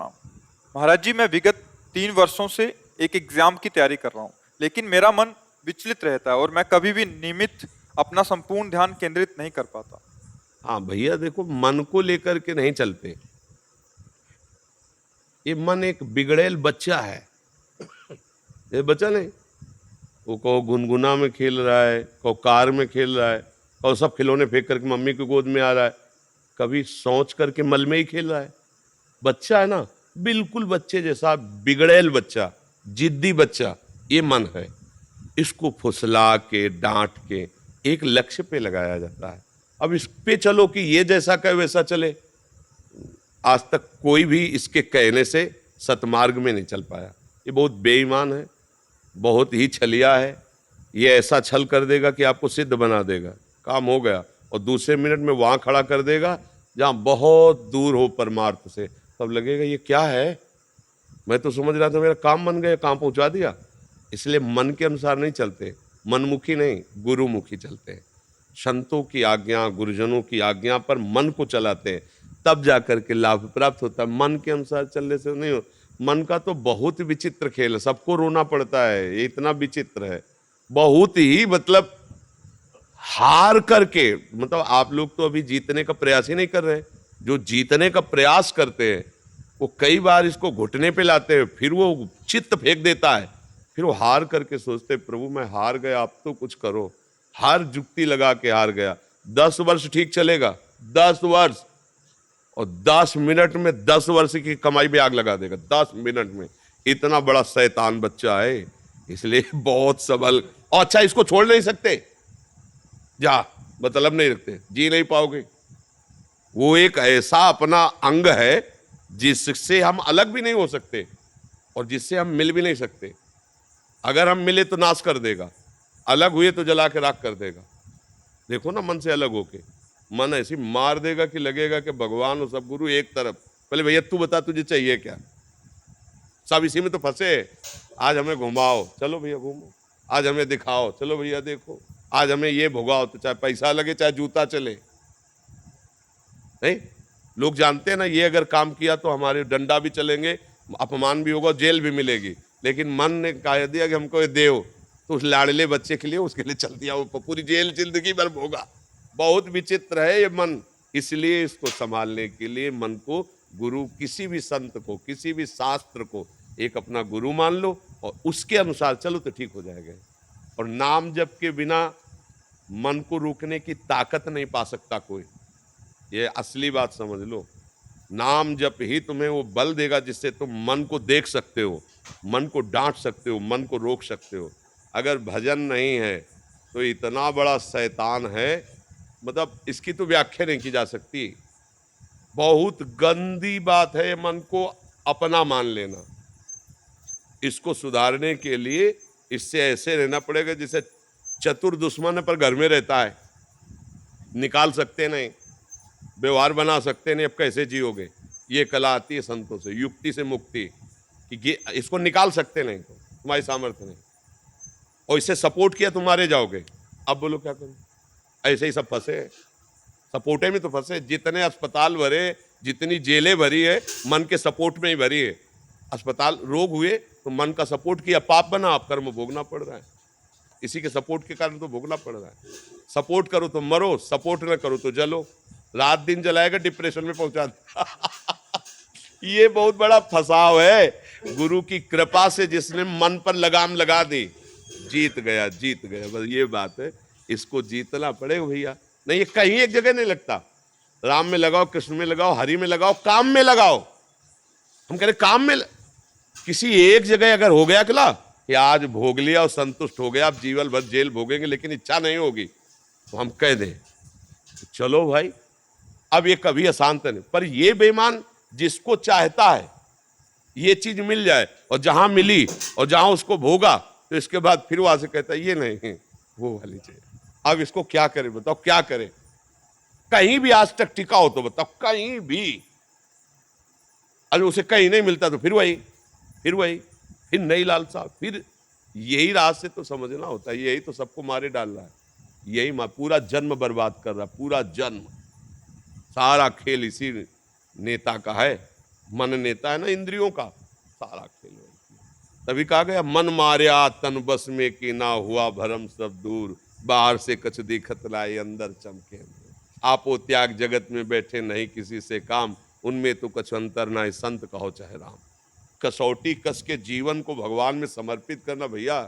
प्रणाम। महाराज जी, मैं विगत 3 वर्षों से एक एग्जाम की तैयारी कर रहा हूँ, लेकिन मेरा मन विचलित रहता है और मैं कभी भी नियमित अपना संपूर्ण ध्यान केंद्रित नहीं कर पाता। हाँ भैया, देखो, मन को लेकर के नहीं चलते। ये मन एक बिगड़ेल बच्चा है। ये बच्चा नहीं, वो कहो गुनगुना में खेल रहा है, कहो कार में खेल रहा है, कहो सब खिलौने फेंक करके मम्मी की गोद में आ रहा है, कभी सोच करके मल में ही खेल रहा है। बच्चा है ना, बिल्कुल बच्चे जैसा बिगड़ेल बच्चा, जिद्दी बच्चा, ये मन है। इसको फुसला के डांट के एक लक्ष्य पे लगाया जाता है। अब इस पे चलो कि ये जैसा कहे वैसा चले। आज तक कोई भी इसके कहने से सतमार्ग में नहीं चल पाया। ये बहुत बेईमान है, बहुत ही छलिया है। ये ऐसा छल कर देगा कि आपको सिद्ध बना देगा, काम हो गया, और दूसरे मिनट में वहां खड़ा कर देगा जहां बहुत दूर हो परमार्थ से। तब लगेगा ये क्या है, मैं तो समझ रहा था मेरा काम बन गया, काम पहुंचा दिया। इसलिए मन के अनुसार नहीं चलते, मनमुखी नहीं, गुरुमुखी चलते हैं। संतों की आज्ञा, गुरुजनों की आज्ञा पर मन को चलाते हैं, तब जाकर के लाभ प्राप्त होता है। मन के अनुसार चलने से नहीं हो। मन का तो बहुत विचित्र खेल है, सबको रोना पड़ता है, ये इतना विचित्र है, बहुत ही, मतलब हार करके, मतलब आप लोग तो अभी जीतने का प्रयास ही नहीं कर रहे। जो जीतने का प्रयास करते हैं वो कई बार इसको घुटने पे लाते हैं, फिर वो चित्त फेंक देता है, फिर वो हार करके सोचते प्रभु मैं हार गया, आप तो कुछ करो। हर जुक्ति लगा के हार गया। 10 वर्ष ठीक चलेगा, 10 वर्ष, और 10 मिनट में 10 वर्ष की कमाई पे आग लगा देगा, 10 मिनट में। इतना बड़ा शैतान बच्चा है, इसलिए बहुत सबल। और अच्छा, इसको छोड़ नहीं सकते, जा, मतलब नहीं रखते, जी नहीं पाओगे। वो एक ऐसा अपना अंग है जिससे हम अलग भी नहीं हो सकते और जिससे हम मिल भी नहीं सकते। अगर हम मिले तो नाश कर देगा, अलग हुए तो जला के राख कर देगा। देखो ना, मन से अलग होके मन ऐसी मार देगा कि लगेगा कि भगवान और सब गुरु एक तरफ। पहले भैया तू बता तुझे चाहिए क्या, सब इसी में तो फंसे। आज हमें घुमाओ, चलो भैया घूमो। आज हमें दिखाओ, चलो भैया देखो। आज हमें ये भुगाओ, तो चाहे पैसा लगे चाहे जूता चले। नहीं, लोग जानते हैं ना, ये अगर काम किया तो हमारे डंडा भी चलेंगे, अपमान भी होगा, जेल भी मिलेगी। लेकिन मन ने कह दिया कि हमको ये देव, तो उस लाडले बच्चे के लिए, उसके लिए चल दिया, वो पूरी जेल जिंदगी भर भोगा। बहुत विचित्र है ये मन। इसलिए इसको संभालने के लिए मन को गुरु, किसी भी संत को, किसी भी शास्त्र को एक अपना गुरु मान लो और उसके अनुसार चलो तो ठीक हो जाएगा। और नाम जप के बिना मन को रोकने की ताकत नहीं पा सकता कोई, ये असली बात समझ लो। नाम जप ही तुम्हें वो बल देगा जिससे तुम मन को देख सकते हो, मन को डांट सकते हो, मन को रोक सकते हो। अगर भजन नहीं है तो इतना बड़ा शैतान है, मतलब इसकी तो व्याख्या नहीं की जा सकती। बहुत गंदी बात है मन को अपना मान लेना। इसको सुधारने के लिए इससे ऐसे रहना पड़ेगा जैसे चतुर दुश्मन पर घर में रहता है, निकाल सकते नहीं, व्यवहार बना सकते नहीं, अब कैसे जियोगे। ये कला आती है संतों से, युक्ति से मुक्ति, कि इसको निकाल सकते नहीं, तो तुम्हारी सामर्थ्य नहीं, और इससे सपोर्ट किया तुम्हारे जाओगे। अब बोलो क्या करूं, ऐसे ही सब फंसे, सपोर्टे में तो फंसे। जितने अस्पताल भरे, जितनी जेलें भरी है, मन के सपोर्ट में ही भरी है। अस्पताल, रोग हुए तो मन का सपोर्ट किया, पाप बना, आप कर्म भोगना पड़ रहा है। इसी के सपोर्ट के कारण तो भोगना पड़ रहा है। सपोर्ट करो तो मरो, सपोर्ट न करो तो जलो। रात दिन जलाएगा, डिप्रेशन में पहुंचा दे। ये बहुत बड़ा फंसाव है। गुरु की कृपा से जिसने मन पर लगाम लगा दी, जीत गया, जीत गया, बस ये बात है। इसको जीतना पड़ेगा भैया, नहीं ये कहीं एक जगह नहीं लगता। राम में लगाओ, कृष्ण में लगाओ, हरि में लगाओ, काम में लगाओ। हम कह रहे काम में किसी एक जगह अगर हो गया कि कि आज भोग लिया और संतुष्ट हो गया, आप जीवन भर जेल भोगेंगे लेकिन इच्छा नहीं होगी, तो हम कह दें चलो भाई अब ये कभी अशांत नहीं। पर ये बेईमान जिसको चाहता है ये चीज मिल जाए, और जहां मिली और जहां उसको भोगा, तो इसके बाद फिर वहां से कहता है ये नहीं, वो वाली चाहिए। अब इसको क्या करे बताओ, क्या करे। कहीं भी आज तक टिका हो तो बताओ, कहीं भी। अगर उसे कहीं नहीं मिलता तो फिर वही, फिर वही, फिर नई लालसा, फिर यही रात से तो समझना होता है। यही तो सबको मारे डाल रहा है, यही पूरा जन्म बर्बाद कर रहा है, पूरा जन्म। सारा खेल इसी नेता का है। मन नेता है ना इंद्रियों का, सारा खेल वही किया। तभी कहा गया मन मार्या तन बस में कि ना हुआ भरम सब दूर, बाहर से कछ दिखत लाए अंदर चमके अंदर। आपो त्याग जगत में बैठे नहीं किसी से काम, उनमें तो कछ अंतर ना संत कहो चाहे राम। कसौटी कस के जीवन को भगवान में समर्पित करना भैया,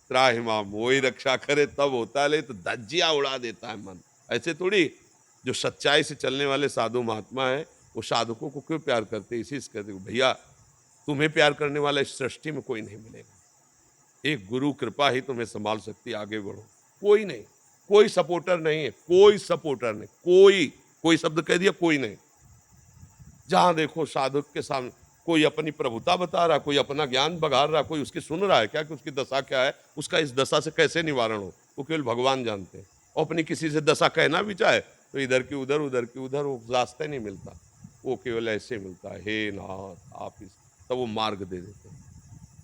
त्राहिमाम वही रक्षा करे तब होता है, ले तो धज्जियां उड़ा देता है मन। ऐसे थोड़ी, जो सच्चाई से चलने वाले साधु महात्मा है वो साधकों को क्यों प्यार करते, इसी से कहते भैया तुम्हें प्यार करने वाला इस सृष्टि में कोई नहीं मिलेगा, एक गुरु कृपा ही तुम्हें संभाल सकती है, आगे बढ़ो। कोई नहीं, कोई सपोर्टर नहीं है, कोई सपोर्टर नहीं, कोई शब्द कह दिया, कोई नहीं। जहां देखो साधक के सामने कोई अपनी प्रभुता बता रहा, कोई अपना ज्ञान बघार रहा, कोई उसकी सुन रहा है क्या कि उसकी दशा क्या है, उसका इस दशा से कैसे निवारण हो, वो केवल भगवान जानते हैं। और अपनी किसी से दशा कहना भी चाहे तो इधर की उधर, उधर की उधर, वो रास्ता नहीं मिलता, वो केवल ऐसे मिलता है, हे नाथ आप इस, तब वो मार्ग दे देते हैं,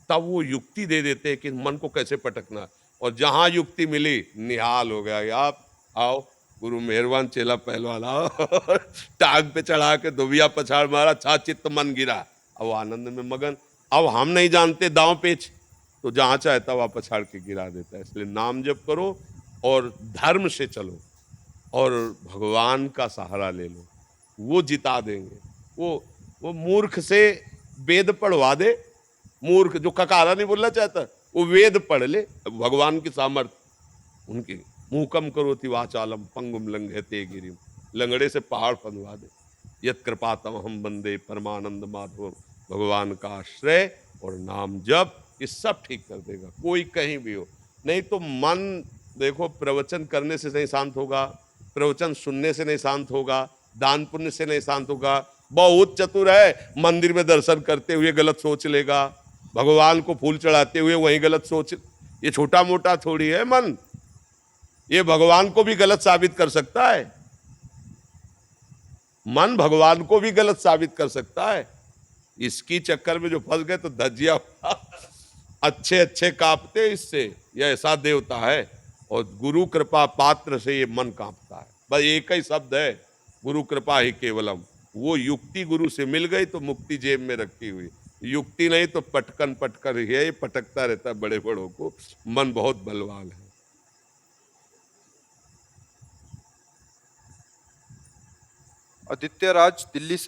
तब वो युक्ति दे देते हैं कि मन को कैसे पटकना है। और जहां युक्ति मिली निहाल हो गया, आप आओ गुरु मेहरबान, चेला पहलवान आओ टांग पे चढ़ा के दुबिया पछाड़ मारा, छा चित्त मन गिरा, अब वो आनंद में मगन। अब हम नहीं जानते दांव पेच, तो जहां चाहता वहां पछाड़ के गिरा देता है। इसलिए नाम जप करो और धर्म से चलो और भगवान का सहारा ले लो, वो जिता देंगे। वो मूर्ख से वेद पढ़वा दे, मूर्ख जो ककारा नहीं बोलना चाहता वो वेद पढ़ ले, भगवान की सामर्थ्य उनकी। मूकम करोति वाचालम पंगुम लंघयते गिरिम, लंगड़े से पहाड़ फंदवा दे। यत कृपा तम हम बंदे परमानंद माधव, भगवान का आश्रय और नाम जप ये सब ठीक कर देगा, कोई कहीं भी हो। नहीं तो मन देखो प्रवचन करने से नहीं शांत होगा, प्रवचन सुनने से नहीं शांत होगा, दान पुण्य से नहीं शांत होगा। बहुत चतुर है, मंदिर में दर्शन करते हुए गलत सोच लेगा, भगवान को फूल चढ़ाते हुए वही गलत सोच। ये छोटा मोटा थोड़ी है मन, ये भगवान को भी गलत साबित कर सकता है, मन भगवान को भी गलत साबित कर सकता है। इसकी चक्कर में जो फंस गए तो धज्जिया अच्छे अच्छे कांपते इससे, यह ऐसा देवता है। और गुरु कृपा पात्र से ये मन कांपता है, बस एक ही शब्द है, गुरु कृपा ही केवलम। वो युक्ति गुरु से मिल गई तो मुक्ति जेब में रखी हुई, युक्ति नहीं तो पटकन पटकन ही है, ये पटकता रहता है बड़े बड़ों को। मन बहुत बलवान है। आदित्य राज दिल्ली से